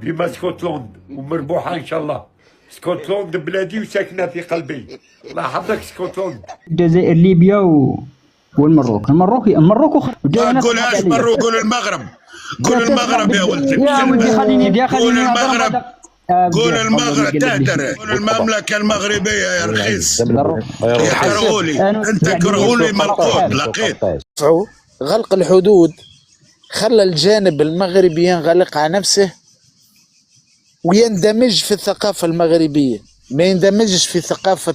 ديما اسكتلند ومربوحه ان شاء الله. اسكتلند بلادي وساكنه في قلبي. الله يحفظك اسكتلند. الجزائر ليبيا والمروك. المروك قولهاش مروك، قول المغرب. قول المغرب يا ولدي. يا ولدي خليني قول المغرب. قول المغرب تهدر. قول المملكة المغربية يا رخيص. يحرقولي انت كرهولي منقوط لقيت. غلق الحدود خلى الجانب المغربي ينغلق على نفسه ويندمج في الثقافة المغربية، ما يندمجش في ثقافة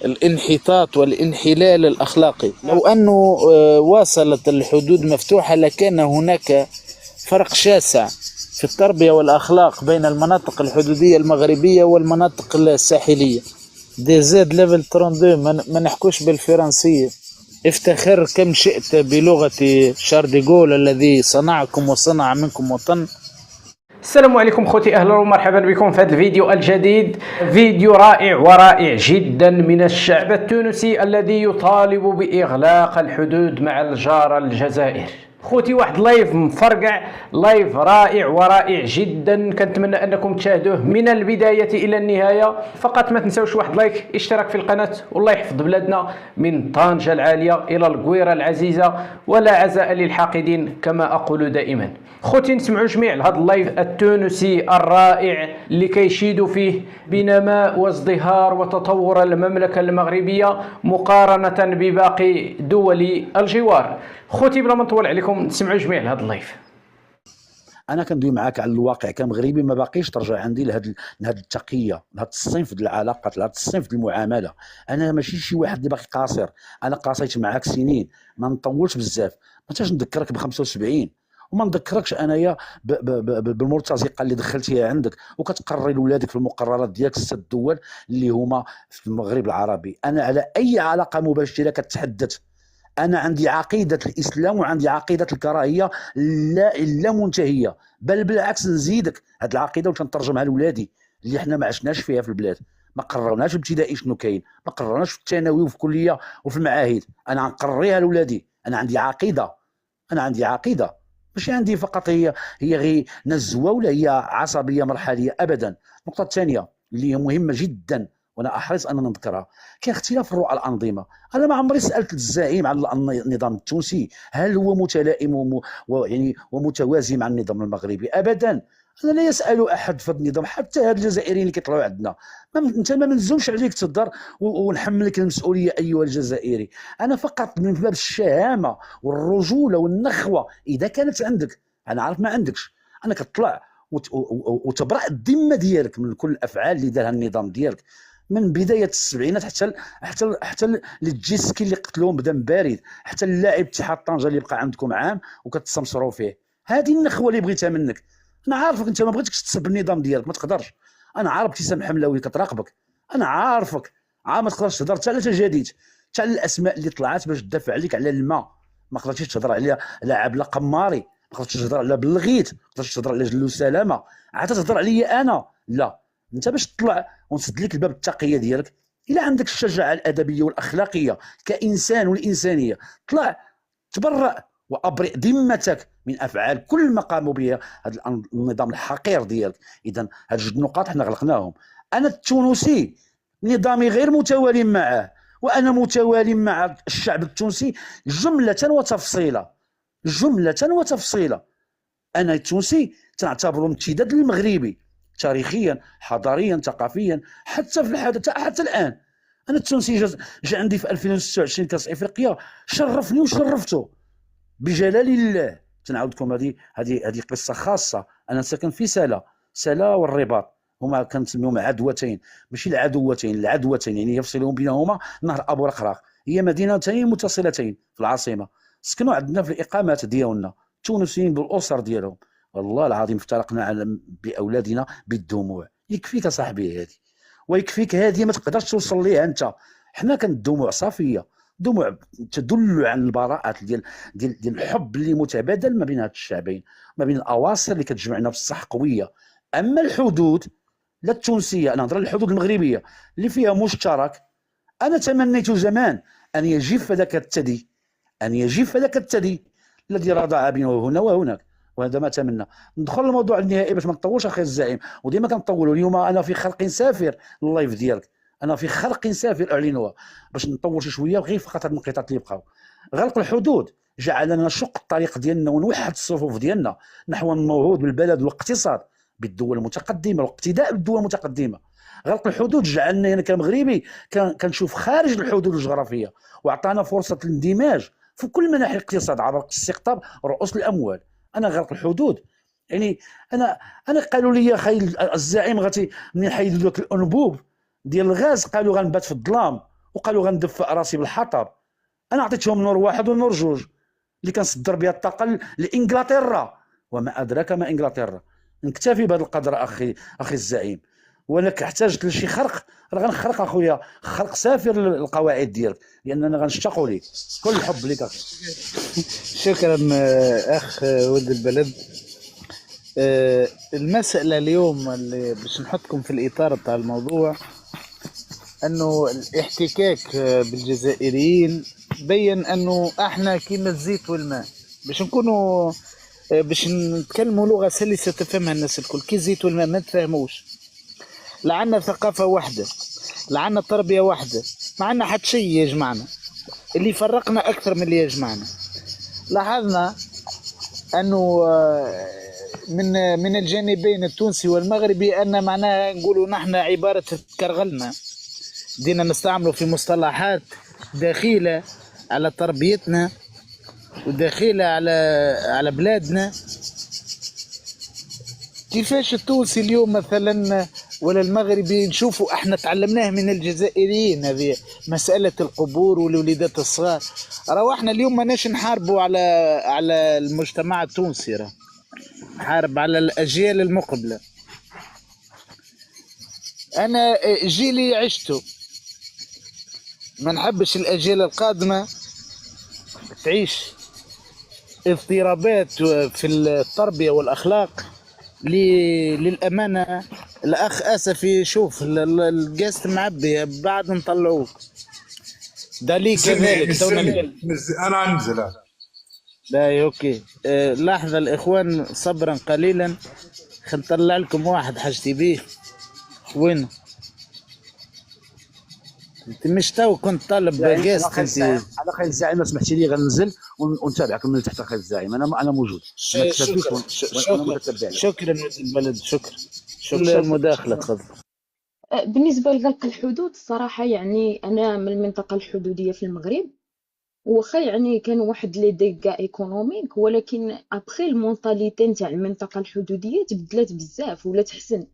الانحطاط والانحلال الأخلاقي. لو أنه واصلت الحدود مفتوحة لكان هناك فرق شاسع في التربية والأخلاق بين المناطق الحدودية المغربية والمناطق الساحلية. دي زاد ليفل 32 ما نحكوش بالفرنسية. افتخر كم شئت بلغة شارديغول الذي صنعكم وصنع منكم وطن. السلام عليكم خوتي، اهلا ومرحبا بكم في هذا الفيديو الجديد. فيديو رائع ورائع جدا من الشعب التونسي الذي يطالب بإغلاق الحدود مع الجارة الجزائر. خوتي واحد لايف مفرقع، لايف رائع ورائع جدا، كنتمنى انكم تشاهدوه من البداية الى النهاية. فقط ما تنسوش واحد لايك، اشتراك في القناة، والله يحفظ بلادنا من طنجة العالية الى القويرة العزيزة، ولا عزاء للحاقدين كما اقول دائما. خوتي نسمعوا جميع لهذا اللايف التونسي الرائع اللي كيشيدوا فيه بنماء وازدهار وتطور المملكة المغربية مقارنة بباقي دول الجوار. خوتي بلا ما نطول عليكم نسمعوا جميع لهذا اللايف. انا كندوي معاك على الواقع كمغربي، ما باقيش ترجع عندي لهاد التقيه، لهاد الصنف ديال العلاقات، لهاد الصنف ديال المعامله. انا ماشي شي واحد اللي باقي قاصر، انا قاصيت معاك سنين، ما نطولش بزاف. ما تاش نذكرك ب 75 وما نذكركش انايا بالمرتزقه اللي دخلتيها عندك وكتقري لولادك في المقررات ديالك 6 دول اللي هما في المغرب العربي. انا على اي علاقه مباشره كتحدث، أنا عندي عقيدة الإسلام وعندي عقيدة الكراهية لا منتهية، بل بالعكس نزيدك هاد العقيدة وتنترجمها لولادي اللي حنا ما عشناش فيها في البلاد. ما قررناش في ابتدائي شنو كاين، ما قررناش في الثانوي وفي الكلية وفي المعاهد. أنا غنقريها لولادي. أنا عندي عقيدة، أنا عندي عقيدة، ماشي عندي فقط هي غير نزوة ولا هي عصبية مرحلية أبدا. النقطة الثانية اللي هي مهمة جدا وانا احرص ان نذكرها، كاين اختلاف في رؤى الانظمه. انا ما عمري سالت الزعيم على النظام التونسي هل هو متلائم يعني ومتوازي مع النظام المغربي، ابدا. انا لا يسال احد في النظام، حتى هاد الجزائريين اللي كيطلعوا عندنا. انت ما ملزومش عليك تهضر ونحملك المسؤوليه ايها الجزائري. انا فقط من باب الشهامه والرجوله والنخوه اذا كانت عندك. انا عارف ما عندكش، انا كتطلع وتبرأ الذمه ديالك من كل الافعال اللي دارها النظام ديالك من بدايه السبعينات حتى للجيسكي اللي قتلوهم بدم بارد، حتى اللاعب اتحاد طنجه اللي بقى عندكم عام وكتسمسروا فيه. هذه النخوه اللي بغيتها منك. انا عارفك انت ما بغيتكش تسب النظام ديالك، ما تقدرش. انا عارف ابتسام حملاوي كتراقبك، انا عارفك. ما تقدرش تهضر حتى على تجاديد، حتى على الاسماء اللي طلعت باش تدافع عليك على الماء. ما قدرتيش تهضر على عبله قماري، ما قدرتش تهضر على بلغيت، ما قدرتش تهضر على جلو سلامه، عاد تهضر عليا انا. لا، انت باش تطلع ونسد لك الباب التقيه ديالك، الا عندك الشجاعه الادبيه والاخلاقيه كانسان والانسانيه، طلع تبرأ وابرئ ذمتك من افعال كل ما قاموا به هذا النظام الحقير ديالك. اذا هاد جوج نقاط حنا غلقناهم. انا التونسي نظامي غير متوالي معه، وانا متوالي مع الشعب التونسي جمله وتفصيلا، جمله وتفصيلا. انا التونسي تنعتبره امتداد للمغربي تاريخيا حضاريا ثقافيا، حتى في الحدث حتى الان. انا التونسي جا عندي في 2026 كاس افريقيا، شرفني وشرفته بجلال الله. تنعاودكم هذه قصه خاصه. انا ساكن في سلا والرباط، هما كنسميهم عدوتين، ماشي العدوتين، العدوتين يعني يفصلهم بينهما نهر ابو رقراق. هي مدينتين متصلتين في العاصمه. سكنوا عندنا في الاقامات ديالنا التونسيين بالاسر ديالهم. والله العظيم افترقنا باولادنا بالدموع. يكفيك صاحبي هذه، ويكفيك هذه ما تقدرش توصل ليها انت. حنا كانت الدموع صافيه، دموع تدل عن البراءات ديال الحب اللي متبادل ما بين هاد الشعبين، ما بين الاواصر اللي كتجمعنا بصح قويه. اما الحدود لا التونسيه، انا نهضر الحدود المغربيه اللي فيها مشترك. انا تمنيت زمان ان يجف ذاك الثدي، ان يجف ذاك الثدي الذي رضع بينه هنا وهناك. وهذا ما اتمنى. ندخل للموضوع النهائي باش ما نطولش اخي الزعيم، وديما كنطولوا. اليوم انا في خلق سافر اللايف ديالك، انا في خلق سافر اعلنوها باش نطول شويه غير فقط هاد النقطات اللي بقاو. غلق الحدود جعلنا نشق الطريق ديالنا ونوحد الصفوف ديالنا نحو النهوض بالبلد والاقتصاد بالدول المتقدمه والاقتداء بالدول المتقدمه. غلق الحدود جعلنا انا كمغربي كنشوف خارج الحدود الجغرافيه، وعطانا فرصه الاندماج في كل مناحي الاقتصاد عبر استقطاب رؤوس الاموال. انا غلق الحدود يعني انا قالوا لي يا خي الزعيم غادي منين حيدوا لك الانبوب ديال الغاز قالوا غنبات في الظلام وقالوا غندفئ راسي بالحطب. انا عطيتهم نور واحد ونور جوج اللي كنصدر بها الطاقه لانجلترا، وما ادراك ما انجلترا. نكتفي بهذا القدر اخي الزعيم، ولك احتاجت لشي خرق راه غنخرق اخويا، خرق سافر القواعد ديالك لاننا غنشتاقوا ليك. كل الحب ليك اخي. شكرا اخ ولد البلد. المسألة اليوم اللي باش نحطكم في الإطار تاع الموضوع أنه الاحتكاك بالجزائريين بين أنه احنا كيما الزيت والماء، باش نكونوا باش نتكلموا لغة سلسة تفهمها الناس الكل. كي الزيت والماء ما تفهموش، لا عنا ثقافة واحدة، لا عنا تربية واحدة، ما عنا حتى شيء يجمعنا. اللي فرقنا أكثر من اللي يجمعنا. لاحظنا أنه من الجانبين التونسي والمغربي أن معناها نقولوا نحن عبارة تكرغلنا، دينا نستعملوا في مصطلحات دخيلة على تربيتنا ودخيلة على بلادنا. كيفاش التونسي اليوم مثلا ولا المغربي نشوفوا احنا تعلمناه من الجزائريين، هذه مسألة القبور والوليدات الصغار. راهو احنا اليوم ماناش نحاربوا على المجتمع التونسي، راه نحارب على الأجيال المقبلة. أنا جيلي عشته، ما نحبش الأجيال القادمة تعيش اضطرابات في التربية والأخلاق. للأمانة الأخ آسفي شوف القاست معبي بعد نطلعوك دالي كذلك. أنا أنزل. لا اوكي لحظة الإخوان صبرا قليلا، خل نطلع لكم واحد حاجتي بيه. وين انت مش تو كنت طالب جاست انت؟ انا خالد الزعيم سمحتي لي غننزل ونتابعك من تحت. خالد الزعيم انا موجود. شكرا البلد، شكرا المداخلة. تفضل. بالنسبة لغلق الحدود الصراحة يعني أنا من المنطقة الحدودية في المغرب، وخا يعني كان واحد لي ديغا ايكونوميك، ولكن ابخي المونطاليتي نتاع المنطقة الحدودية تبدلات بزاف ولا تحسن.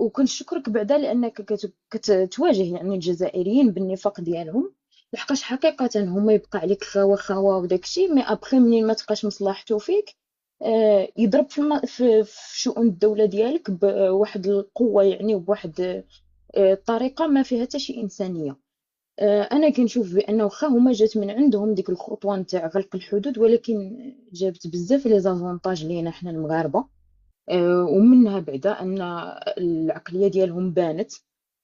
وكنشكرك بعدا لأنك كتواجه يعني الجزائريين بالنفاق ديالهم، لحقاش حقيقة هما يبقى عليك خوا وداكشي، مي ابخي منين ما تبقاش مصلحته فيك يضرب في شؤون الدولة ديالك بواحد القوة يعني وبواحد الطريقة ما فيها حتى شي إنسانية. انا كنشوف بانه واخا هما جات من عندهم ديك الخطوه نتاع غلق الحدود، ولكن جابت بزاف لي زافونتاج لينا حنا المغاربه. ومنها بعدا ان العقليه ديالهم بانت.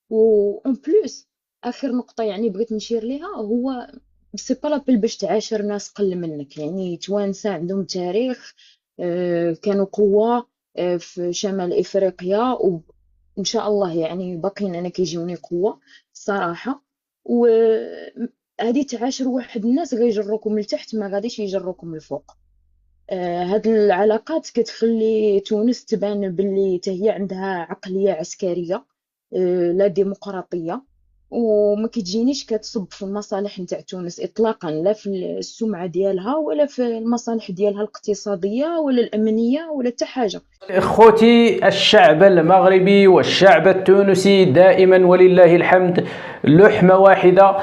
و اون بلوس اخر نقطه يعني بغيت نشير ليها هو سي با لابيل باش تعاشر ناس قل منك. يعني توانسه عندهم تاريخ، كانوا قوه في شمال افريقيا، وان شاء الله يعني باقيين انا كيجيوني قوه الصراحه. وهذه تعاشر واحد الناس غيجروكم لتحت، ما غاديش يجروكم لفوق. هاد العلاقات كتخلي تونس تبان باللي هي عندها عقلية عسكرية لا ديمقراطية، وما كتجينيش كتصب في المصالح نتاع تونس اطلاقا، لا في السمعة ديالها ولا في المصالح ديالها الاقتصادية ولا الأمنية ولا حتى حاجة. اخوتي، الشعب المغربي والشعب التونسي دائما ولله الحمد لحمة واحدة،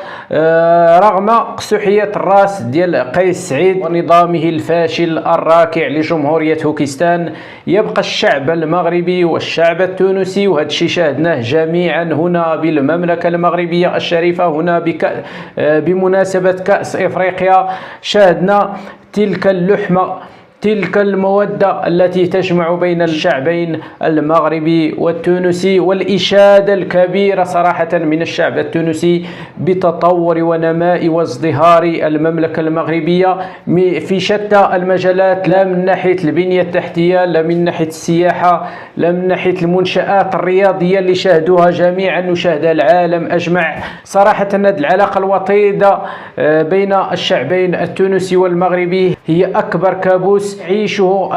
رغم قسحية الراس ديال قيس سعيد ونظامه الفاشل الراكع لجمهورية هوكستان، يبقى الشعب المغربي والشعب التونسي، وهذا الشيء شاهدناه جميعا هنا بالمملكة المغربية الشريفة. هنا بمناسبة كأس إفريقيا شاهدنا تلك اللحمة، تلك المودة التي تجمع بين الشعبين المغربي والتونسي، والإشادة الكبيرة صراحة من الشعب التونسي بتطور ونماء وازدهار المملكة المغربية في شتى المجالات، لا من ناحية البنية التحتية، لا من ناحية السياحة، لا من ناحية المنشآت الرياضية اللي شاهدوها جميعا وشاهدها العالم أجمع. صراحة هذه العلاقة الوطيدة بين الشعبين التونسي والمغربي هي أكبر كابوس يعيشه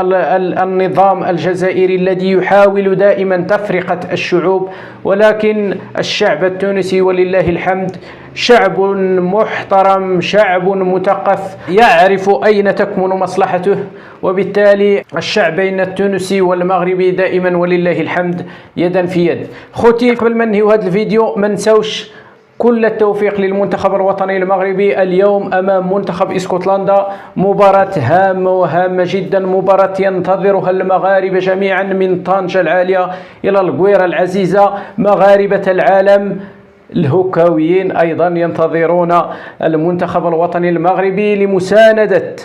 النظام الجزائري الذي يحاول دائما تفرقة الشعوب، ولكن الشعب التونسي ولله الحمد شعب محترم، شعب مثقف، يعرف أين تكمن مصلحته، وبالتالي الشعبين التونسي والمغربي دائما ولله الحمد يدا في يد. خوتي قبل ما ننهيو هذا الفيديو ما نساوش كل التوفيق للمنتخب الوطني المغربي اليوم أمام منتخب اسكتلندا، مباراة هامة وهامة جدا، مباراة ينتظرها المغاربة جميعا من طنجة العالية إلى القويرة العزيزة. مغاربة العالم الهكاويين أيضا ينتظرون المنتخب الوطني المغربي لمساندة،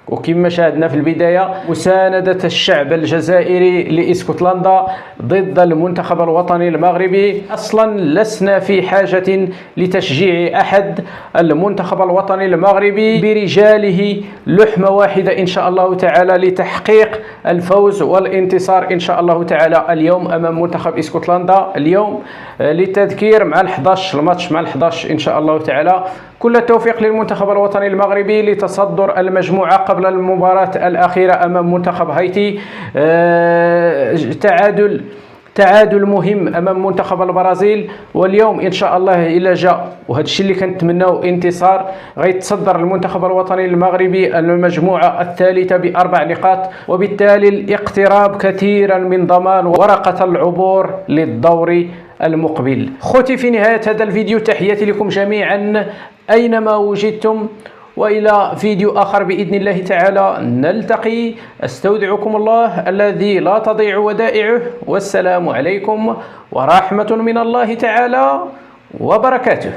وكما شاهدنا في البداية، مساندة الشعب الجزائري لإسكتلندا ضد المنتخب الوطني المغربي. أصلا لسنا في حاجة لتشجيع أحد، المنتخب الوطني المغربي برجاله لحمة واحدة إن شاء الله تعالى لتحقيق الفوز والانتصار إن شاء الله تعالى اليوم أمام منتخب اسكتلندا. اليوم للتذكير مع ال11 الماتش مع ال11 إن شاء الله تعالى. كل التوفيق للمنتخب الوطني المغربي لتصدر المجموعة قبل المباراة الأخيرة أمام منتخب هايتي. تعادل مهم أمام منتخب البرازيل، واليوم إن شاء الله إلا جاء وهذا الشيء اللي كنتمناو انتصار غيتصدر المنتخب الوطني المغربي المجموعة الثالثة ب4 نقاط، وبالتالي الاقتراب كثيرا من ضمان ورقة العبور للدور المقبل. خوتي في نهاية هذا الفيديو تحياتي لكم جميعا أينما وجدتم، وإلى فيديو آخر بإذن الله تعالى نلتقي. استودعكم الله الذي لا تضيع ودائعه، والسلام عليكم ورحمة من الله تعالى وبركاته.